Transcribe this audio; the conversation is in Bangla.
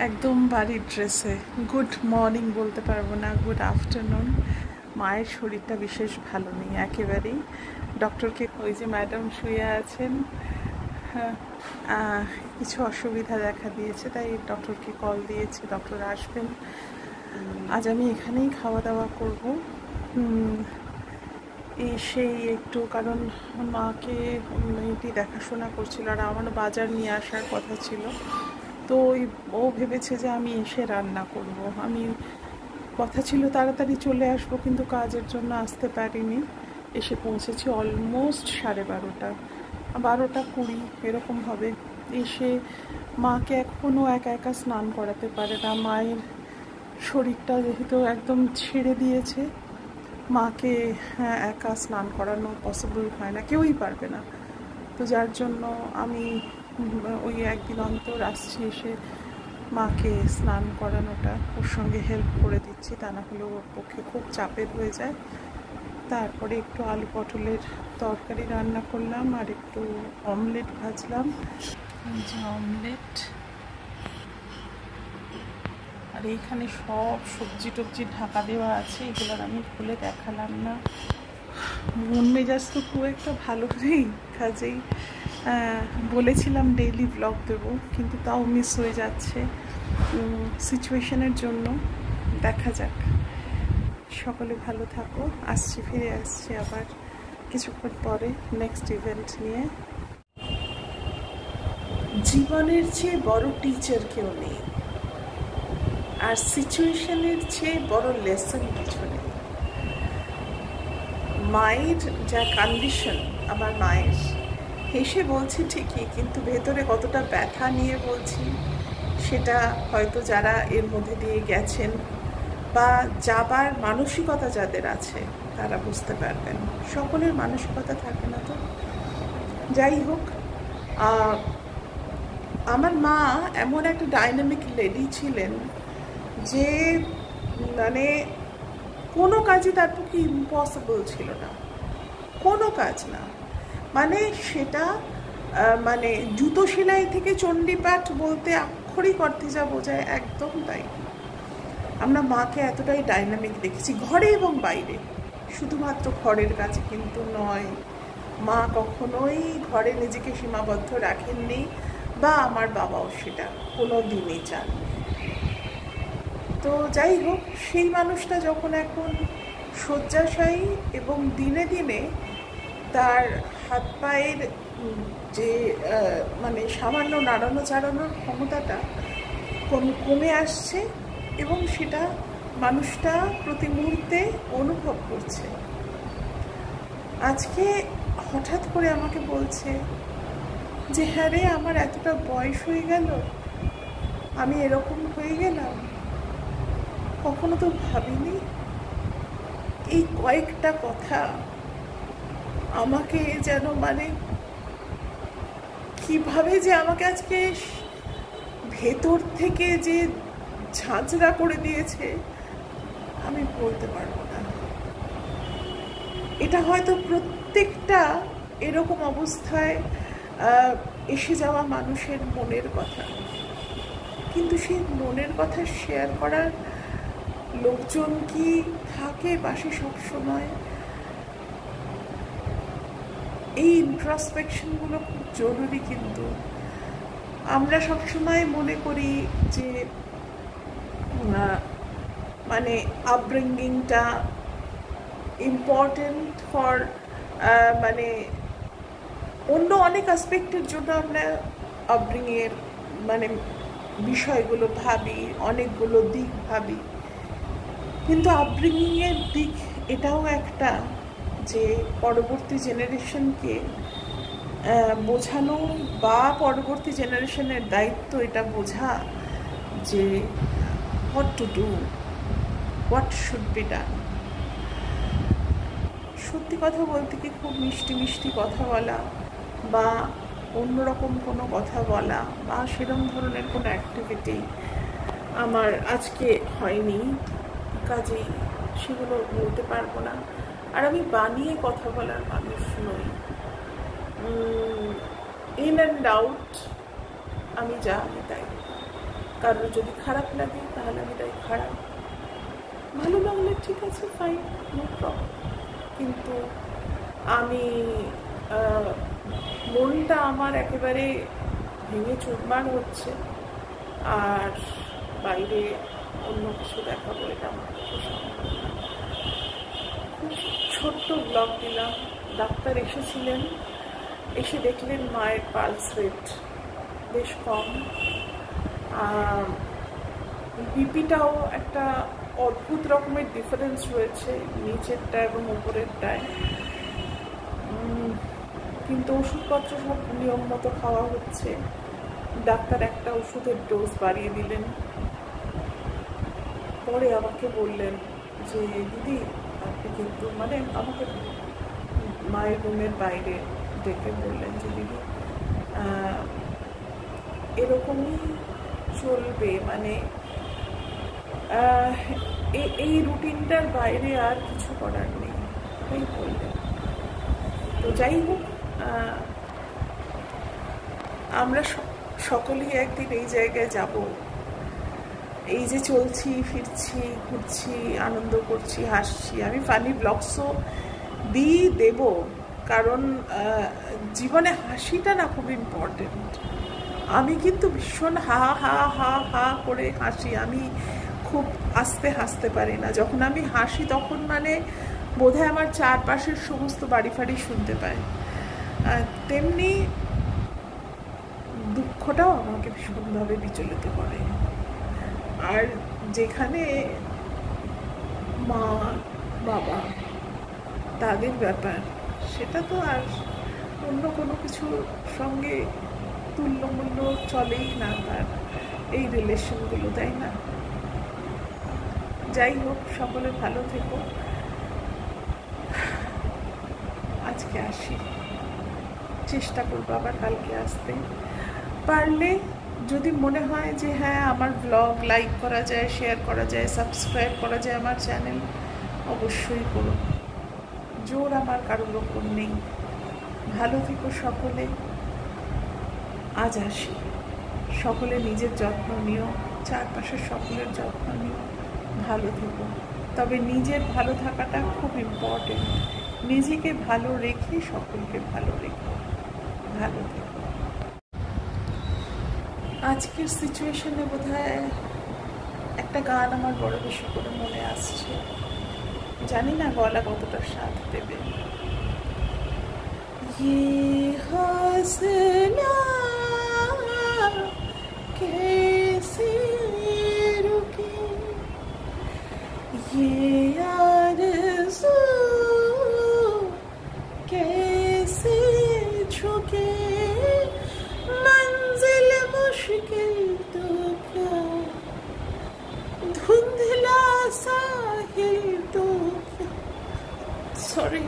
একদম বাড়ির ড্রেসে। গুড মর্নিং বলতে পারবো না, গুড আফটারনুন। মায়ের শরীরটা বিশেষ ভালো নেই একেবারেই। ডক্টরকে, ওই যে ম্যাডাম শুয়ে আছেন, হ্যাঁ, কিছু অসুবিধা দেখা দিয়েছে, তাই ডক্টরকে কল দিয়েছি, ডক্টর আসবেন। আজ আমি এখানেই খাওয়া দাওয়া করবো। সেই একটু, কারণ মাকে মেয়েটি দেখাশোনা করছিল আর আমার বাজার নিয়ে আসার কথা ছিল, তো ও ভেবেছে যে আমি এসে রান্না করব। আমি কথা ছিল তাড়াতাড়ি চলে আসব, কিন্তু কাজের জন্য আসতে পারিনি। এসে পৌঁছেছি অলমোস্ট 12:30, 12:20 এরকম হবে। এসে মাকে এখনও একা একা স্নান করাতে পারে না। মায়ের শরীরটা যেহেতু একদম ছেড়ে দিয়েছে, মাকে একা স্নান করানো পসিবল হয় না, কেউই পারবে না। তো যার জন্য আমি ওই একদিন অন্তর আসছি, এসে মাকে স্নান করানোটা ওর সঙ্গে হেল্প করে দিচ্ছি, তা না হলে ওর পক্ষে খুব চাপের হয়ে যায়। তারপরে একটু আলু পটলের তরকারি রান্না করলাম আর একটু অমলেট ভাজলাম। যে অমলেট, আর এইখানে সব সবজি টবজি ঢাকা দেওয়া আছে, এগুলোর আমি খুলে দেখালাম না। মন মেজাজ তো খুব একটা ভালো নেই, কাজেই বলেছিলাম ডেইলি ব্লগ দেবো, কিন্তু তাও মিস হয়ে যাচ্ছে সিচুয়েশনের জন্য। দেখা যাক, সকলে ভালো থাকো। ফিরে আসছি আবার কিছুক্ষণ পরে নেক্সট ইভেন্ট নিয়ে। জীবনের চেয়ে বড় টিচার কেউ নেই, আর সিচুয়েশনের চেয়ে বড় লেসন কিছু নেই। মায়ের যা কন্ডিশন, আমার মায়ের, হেসে বলছি ঠিকই, কিন্তু ভেতরে কতটা ব্যথা নিয়ে বলছি সেটা হয়তো যারা এর মধ্যে দিয়ে গেছেন বা যাবার মানসিকতা যাদের আছে তারা বুঝতে পারবেন। সকলের মানসিকতা থাকে না তো। যাই হোক, আমার মা এমন একটা ডাইনামিক লেডি ছিলেন যে মানে কোনো কাজই তার পক্ষে ইম্পসিবল ছিল না, কোনো কাজ না। মানে সেটা মানে জুতো সেলাই থেকে চণ্ডীপাঠ বলতে আক্ষরিক অর্থে যা বোঝায় একদম তাই। আমরা মাকে এতটাই ডাইনামিক দেখেছি, ঘরে এবং বাইরে। শুধুমাত্র ঘরের কাছে কিন্তু নয়, মা কখনোই ঘরে নিজেকে সীমাবদ্ধ রাখেননি, বা আমার বাবাও সেটা কোনো দিনই চাননি। তো যাই হোক, সেই মানুষটা যখন এখন শয্যাশায়ী এবং দিনে দিনে তার হাত পায়ের যে মানে সামান্য নাড়ানো চাড়ানোর ক্ষমতাটা কমে আসছে, এবং সেটা মানুষটা প্রতি মুহূর্তে অনুভব করছে। আজকে হঠাৎ করে আমাকে বলছে যে হ্যাঁ রে, আমার এতটা বয়স হয়ে গেল, আমি এরকম হয়ে গেলাম, কখনো তো ভাবিনি। এই কয়েকটা কথা আমাকে যেন মানে কিভাবে যে আমাকে আজকে ভেতর থেকে যে ঝাঁঝরা করে দিয়েছে আমি বলতে পারবো না। এটা হয়তো প্রত্যেকটা এরকম অবস্থায় এসে যাওয়া মানুষের মনের কথা, কিন্তু সেই মনের কথা শেয়ার করার লোকজন কি থাকে পাশে সবসময়? এই ইন্ট্রোস্পেকশনগুলো খুব জরুরি। কিন্তু আমরা সবসময় মনে করি যে মানে আপব্রিঙ্গিংটা ইম্পর্টেন্ট ফর মানে অন্য অনেক অ্যাসপেক্টের জন্য আমরা আপব্রিঙ্গিংয়ের মানে বিষয়গুলো ভাবি, অনেকগুলো দিক ভাবি, কিন্তু আপব্রিঙ্গিংয়ের দিক এটাও একটা যে পরবর্তী জেনারেশনকে বোঝানো, বা পরবর্তী জেনারেশনের দায়িত্ব এটা বোঝা যে what to do, what should be done. সত্যি কথা বলতে কি, খুব মিষ্টি মিষ্টি কথা বলা বা অন্যরকম কোনো কথা বলা বা সেরকম ধরনের কোনো অ্যাক্টিভিটি আমার আজকে হয়নি, কাজেই সেগুলো বলতে পারবো না। আর আমি বানিয়ে কথা বলার মানুষ নই। ইন অ্যান্ড আউট আমি যা আমি তাই। কারোর যদি খারাপ লাগে তাহলে আমি তাই খারাপ, ভালো লাগলে ঠিক আছে, ফাইন, নো প্রবলেম। কিন্তু আমি মনটা আমার একেবারে ভেঙে চুরমার হচ্ছে, আর বাইরে অন্য কিছু দেখাবো এটা আমার পক্ষে সম্ভব না। খুব ছোট্ট ব্লগ দিলাম। ডাক্তার এসেছিলেন, এসে দেখলেন মায়ের পালস রেট বেশ কম, বিপিটাও একটা অদ্ভুত রকমের ডিফারেন্স রয়েছে নিচেরটা এবং উপরেরটায়, কিন্তু ওষুধপত্র সব নিয়ম মতো খাওয়া হচ্ছে। ডাক্তার একটা ওষুধের ডোজ বাড়িয়ে দিলেন, পরে আমাকে বললেন যে দিদি আপনি কিন্তু, মানে আমাকে মায়ের রুমের বাইরে ডেকে বললেন যে দিদি এরকমই চলবে, মানে এই রুটিনটার বাইরে আর কিছু করার নেই, তাই বললেন। তো যাই হোক, আমরা সকলেই একদিন এই জায়গায় যাব। এই যে চলছি ফিরছি ঘুরছি আনন্দ করছি হাসছি, আমি ফানি ব্লগসও দেব, কারণ জীবনে হাসিটা না খুব ইম্পর্টেন্ট। আমি কিন্তু ভীষণ হা হা হা হা করে হাসি, আমি খুব আস্তে হাসতে পারি না। যখন আমি হাসি তখন মানে বোধহয় আমার চারপাশের সমস্ত বাড়ি ফাড়ি শুনতে পায়। তেমনি দুঃখটাও আমাকে ভীষণভাবে বিচলিত করে। আর যেখানে মা বাবা তাদের ব্যাপার, সেটা তো আর অন্য কোনো কিছুর সঙ্গে তুল্যমূল্য চলেই না তার, এই রিলেশনগুলো, তাই না? যাই হোক, সকলে ভালো থেকো। আজকে আসি, চেষ্টা করবো আবার কালকে আসতে। পারলে যদি মনে হয় যে হ্যাঁ আমার ব্লগ লাইক করা যায়, শেয়ার করা যায়, সাবস্ক্রাইব করা যায় আমার চ্যানেল, অবশ্যই করো। জোর আমার কারোর ওপর নেই। ভালো থেকো সকলে। আজ আসি, সকলে নিজের যত্ন নিও, চারপাশের সকলের যত্ন নিও, ভালো থেকো। তবে নিজের ভালো থাকাটা খুব ইম্পর্টেন্ট। নিজেকে ভালো রেখে সকলকে ভালো রেখো। ভালো থেকো। আজকের সিচুয়েশনে বোধহয় একটা গান আমার বড় বেশি করে মনে আসছে, জানি না গলা কতটা সাথ দেবে। ये हौसला कैसे रुके, ये आरज़ू कैसे झुके, मंजिल मुश्किल तो क्या, धुंधला साहिल तो क्या। सॉरी।